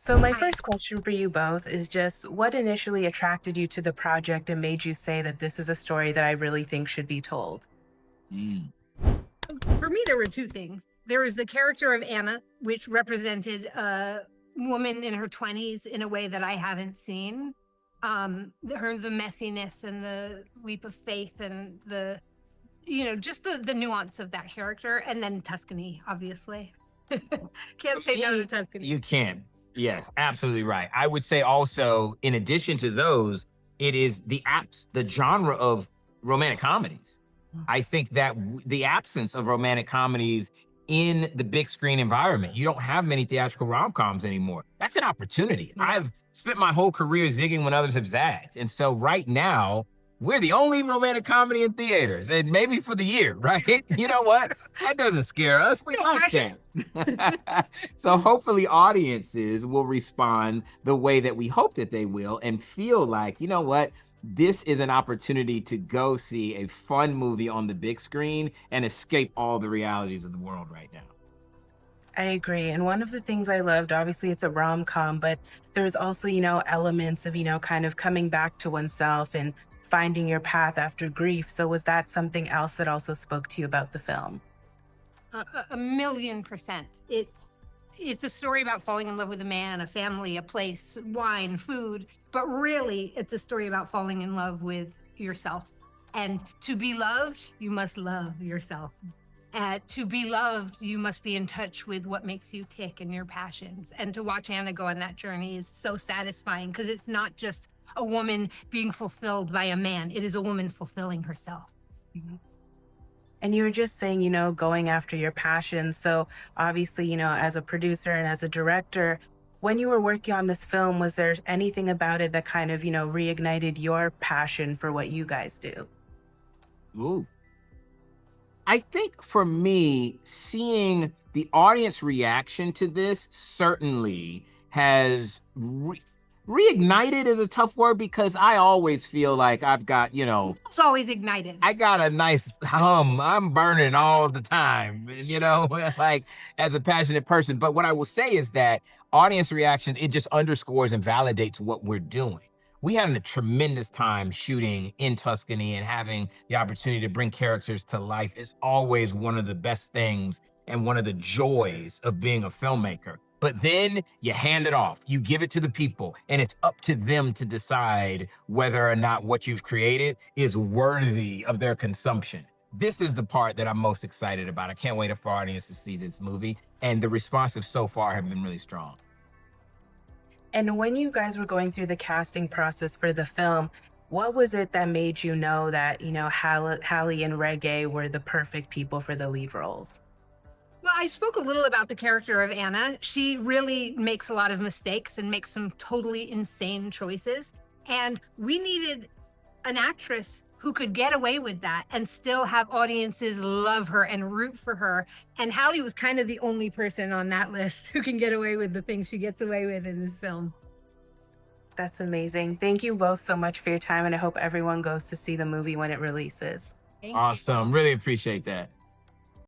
So my Hi. first question for you both is just what initially attracted you to the project and made you say that this is a story that I really think should be told? Mm. For me, there were two things. There was the character of Anna, which represented a woman in her 20s in a way that I haven't seen. The messiness and the leap of faith and just the nuance of that character. And then Tuscany, obviously. For Can't say no to me, Tuscany. you can. Yes, absolutely right. I would say also, in addition to those, it is the genre of romantic comedies. I think that the absence of romantic comedies in the big screen environment, you don't have many theatrical rom-coms anymore. That's an opportunity. Yeah. I've spent my whole career zigging when others have zagged. And so right now, we're the only romantic comedy in theaters, and maybe for the year, right? You know what? That doesn't scare us. We No like pressure. that. So hopefully audiences will respond the way that we hope that they will and feel like, you know what? This is an opportunity to go see a fun movie on the big screen and escape all the realities of the world right now. I agree. And one of the things I loved, obviously it's a rom-com, but there's also, elements of, kind of coming back to oneself and finding your path after grief. So was that something else that also spoke to you about the film? A million percent. It's a story about falling in love with a man, a family, a place, wine, food, but really it's a story about falling in love with yourself. And to be loved, you must love yourself. To be loved, you must be in touch with what makes you tick and your passions. And to watch Anna go on that journey is so satisfying because it's not just a woman being fulfilled by a man, it is a woman fulfilling herself. Mhm. And you were just saying, going after your passion. So obviously, as a producer and as a director, when you were working on this film, was there anything about it that kind of, reignited your passion for what you guys do? Ooh. I think for me, seeing the audience reaction to this certainly has reignited is a tough word because I always feel like I've got, It's always ignited. I got a nice hum. I'm burning all the time, like as a passionate person. But what I will say is that audience reactions, it just underscores and validates what we're doing. We had a tremendous time shooting in Tuscany, and having the opportunity to bring characters to life is always one of the best things and one of the joys of being a filmmaker. But then you hand it off, you give it to the people, and it's up to them to decide whether or not what you've created is worthy of their consumption. This is the part that I'm most excited about. I can't wait for our audience to see this movie. And the responses so far have been really strong. And when you guys were going through the casting process for the film, what was it that made you know that, Halle and Rege were the perfect people for the lead roles? Well, I spoke a little about the character of Anna. She really makes a lot of mistakes and makes some totally insane choices. And we needed an actress who could get away with that and still have audiences love her and root for her. And Halle was kind of the only person on that list who can get away with the things she gets away with in this film. That's amazing. Thank you both so much for your time, and I hope everyone goes to see the movie when it releases. Thank you. Awesome. Really appreciate that.